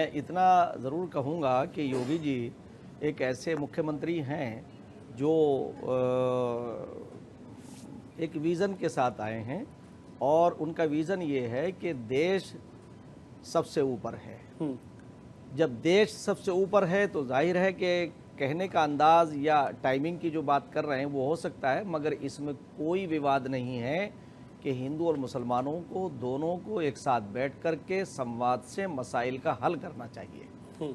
मैं इतना ज़रूर कहूँगा कि योगी जी एक ऐसे मुख्यमंत्री हैं जो एक विज़न के साथ आए हैं और उनका विज़न ये है कि देश सबसे ऊपर है। जब देश सबसे ऊपर है तो जाहिर है कि कहने का अंदाज़ या टाइमिंग की जो बात कर रहे हैं वो हो सकता है, मगर इसमें कोई विवाद नहीं है कि हिंदू और मुसलमानों को दोनों को एक साथ बैठ कर के संवाद से मसाइल का हल करना चाहिए।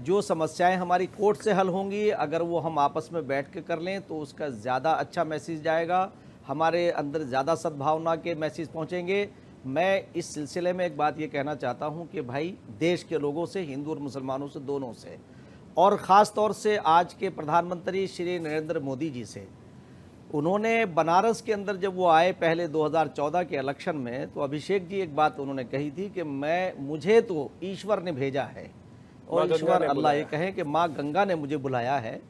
जो समस्याएं हमारी कोर्ट से हल होंगी, अगर वो हम आपस में बैठ के कर लें तो उसका ज़्यादा अच्छा मैसेज जाएगा, हमारे अंदर ज़्यादा सद्भावना के मैसेज पहुँचेंगे। मैं इस सिलसिले में एक बात ये कहना चाहता हूँ कि भाई देश के लोगों से, हिंदू और मुसलमानों से, दोनों से, और ख़ास तौर से आज के प्रधानमंत्री श्री नरेंद्र मोदी जी से, उन्होंने बनारस के अंदर जब वो आए पहले 2014 के इलेक्शन में, तो अभिषेक जी एक बात उन्होंने कही थी कि मुझे तो ईश्वर ने भेजा है, और ईश्वर अल्लाह ये कहे कि माँ गंगा ने मुझे बुलाया है।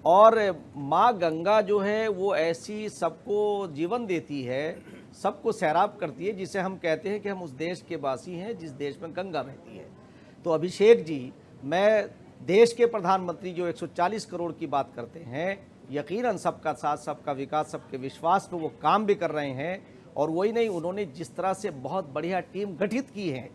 और माँ गंगा जो है वो ऐसी सबको जीवन देती है, सबको सैराब करती है, जिसे हम कहते हैं कि हम उस देश के वासी हैं जिस देश में गंगा बहती है। तो अभिषेक जी, मैं देश के प्रधानमंत्री जो 140 करोड़ की बात करते हैं, यकीनन सबका साथ, सबका विकास, सबके विश्वास पे वो काम भी कर रहे हैं। और वही नहीं, उन्होंने जिस तरह से बहुत बढ़िया टीम गठित की है।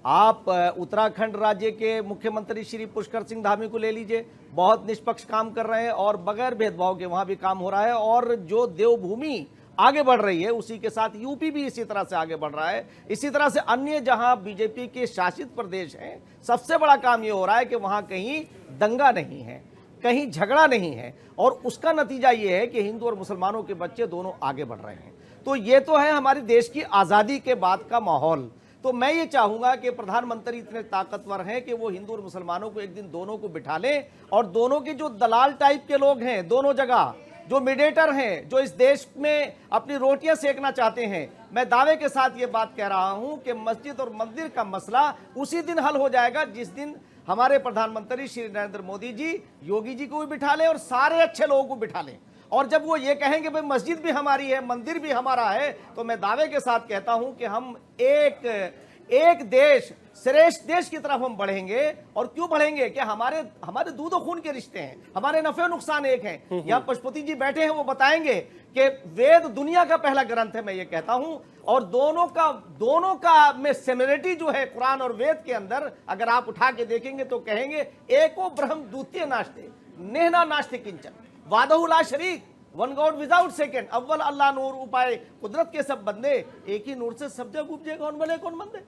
आप उत्तराखंड राज्य के मुख्यमंत्री श्री पुष्कर सिंह धामी को ले लीजिए, बहुत निष्पक्ष काम कर रहे हैं और बगैर भेदभाव के वहाँ भी काम हो रहा है। और जो देवभूमि आगे बढ़ रही है उसी के साथ यूपी भी इसी तरह से आगे बढ़ रहा है। इसी तरह से अन्य जहां बीजेपी के शासित प्रदेश हैं, सबसे बड़ा काम ये हो रहा है कि वहां कहीं दंगा नहीं है, कहीं झगड़ा नहीं है, और उसका नतीजा ये है कि हिंदू और मुसलमानों के बच्चे दोनों आगे बढ़ रहे हैं। तो ये तो है हमारे देश की आज़ादी के बाद का माहौल। तो मैं ये चाहूँगा कि प्रधानमंत्री इतने ताकतवर हैं कि वो हिंदू और मुसलमानों को एक दिन दोनों को बिठा लें, और दोनों के जो दलाल टाइप के लोग हैं दोनों जगह, जो मीडिएटर हैं, जो इस देश में अपनी रोटियां सेकना चाहते हैं, मैं दावे के साथ ये बात कह रहा हूं कि मस्जिद और मंदिर का मसला उसी दिन हल हो जाएगा जिस दिन हमारे प्रधानमंत्री श्री नरेंद्र मोदी जी योगी जी को भी बिठा लें और सारे अच्छे लोगों को बिठा लें। और जब वो ये कहेंगे भाई मस्जिद भी हमारी है, मंदिर भी हमारा है, तो मैं दावे के साथ कहता हूं कि हम एक देश, श्रेष्ठ देश की तरफ हम बढ़ेंगे। और क्यों बढ़ेंगे कि हमारे दूध और खून के रिश्ते हैं, हमारे नफे नुकसान एक हैं। यहाँ पशुपति जी बैठे हैं, वो बताएंगे कि वेद दुनिया का पहला ग्रंथ है, मैं ये कहता हूं। और दोनों का में सिमिलरिटी जो है कुरान और वेद के अंदर, अगर आप उठा के देखेंगे तो कहेंगे एको ब्रह्म द्वितीय नास्ते नेहना नास्ते किंचन वादहु ला शरीक, वन गॉड विदाउट सेकंड, अव्वल अल्लाह नूर उपाय कुदरत के सब बंदे, एक ही नूर से सब जग उपजे, कौन बने कौन बंदे।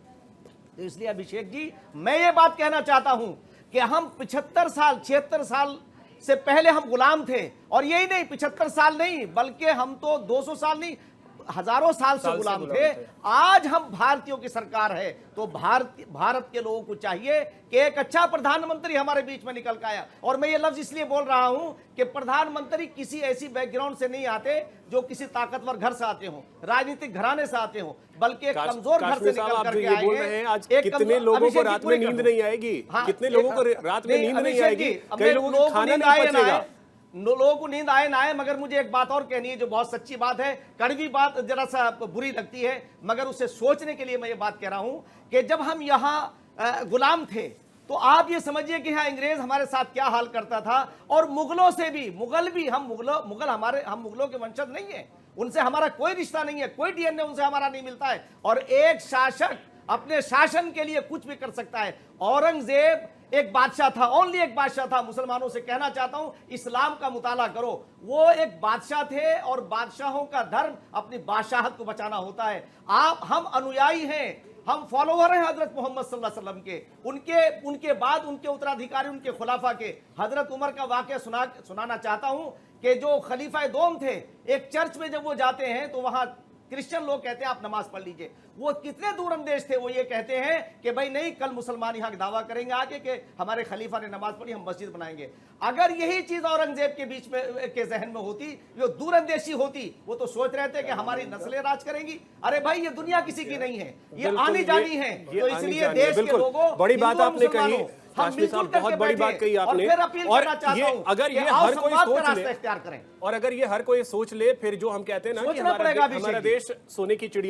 तो इसलिए अभिषेक जी, मैं ये बात कहना चाहता हूं कि हम 76 साल से पहले हम गुलाम थे, और यही नहीं 75 साल नहीं, बल्कि हम तो 200 साल नहीं, हजारों साल से गुलाम थे। आज हम भारतीयों की सरकार है, तो भारत के लोगों को चाहिए कि एक अच्छा प्रधानमंत्री हमारे बीच में निकल के आया। और मैं ये लफ्ज इसलिए बोल रहा हूं कि प्रधानमंत्री किसी ऐसी बैकग्राउंड से नहीं आते जो किसी ताकतवर घर से आते हो, राजनीतिक घराने से आते हो, बल्कि एक कमजोर घर से निकल करके आए हैं। आज कितने लोगों को रात में नींद नहीं आएगी, कितने लोगों को रात में नींद नहीं आएगी, कई लोगों को खाना नहीं पचेगा। लोगों को नींद आए ना आए, मगर मुझे एक बात और कहनी है जो बहुत सच्ची बात है, कड़वी बात जरा सा बुरी लगती है, मगर उसे सोचने के लिए मैं ये बात कह रहा हूं कि जब हम यहाँ गुलाम थे तो आप ये समझिए कि यहाँ अंग्रेज हमारे साथ क्या हाल करता था। और मुगलों से भी, हम मुगलों के वंशज नहीं है, उनसे हमारा कोई रिश्ता नहीं है, कोई डीएनए उनसे हमारा नहीं मिलता है। और एक शासक अपने शासन के लिए कुछ भी कर सकता है। औरंगजेब एक बादशाह था, ओनली एक बादशाह था। मुसलमानों से कहना चाहता हूं, इस्लाम का मुताला करो, वो एक बादशाह थे, और बादशाहों का धर्म अपनी बादशाहत को बचाना होता है। हम अनुयायी हैं, हम फॉलोवर हैं हजरत मोहम्मद सल्लल्लाहु अलैहि वसल्लम के। उनके बाद उनके उत्तराधिकारी, उनके खुलाफा के, हजरत उमर का वाकया सुनाना चाहता हूं कि जो खलीफा दोम थे, एक चर्च में जब वो जाते हैं तो वहां क्रिश्चियन लोग कहते हैं आप नमाज पढ़ लीजिए। वो कितने दूरअंदेश थे, वो ये कहते हैं कि भाई नहीं, कल मुसलमान यहाँ दावा करेंगे आके कि हमारे खलीफा ने नमाज पढ़ी, हम मस्जिद बनाएंगे। अगर यही चीज औरंगजेब के बीच में के जहन में होती, जो दूरअंदेशी होती, वो तो सोच रहे थे कि हमारी नस्लें राज करेंगी। अरे भाई, ये दुनिया किसी की नहीं है, ये आनी जानी है। तो इसलिए देश के लोगों, बड़ी बात आपने कही काश्मीर साहब, बहुत बड़ी बात कही आपने। और ये अगर ये हर कोई सोच ले, और अगर ये हर कोई सोच ले, फिर जो हम कहते हैं ना कि हमारा देश सोने की चिड़िया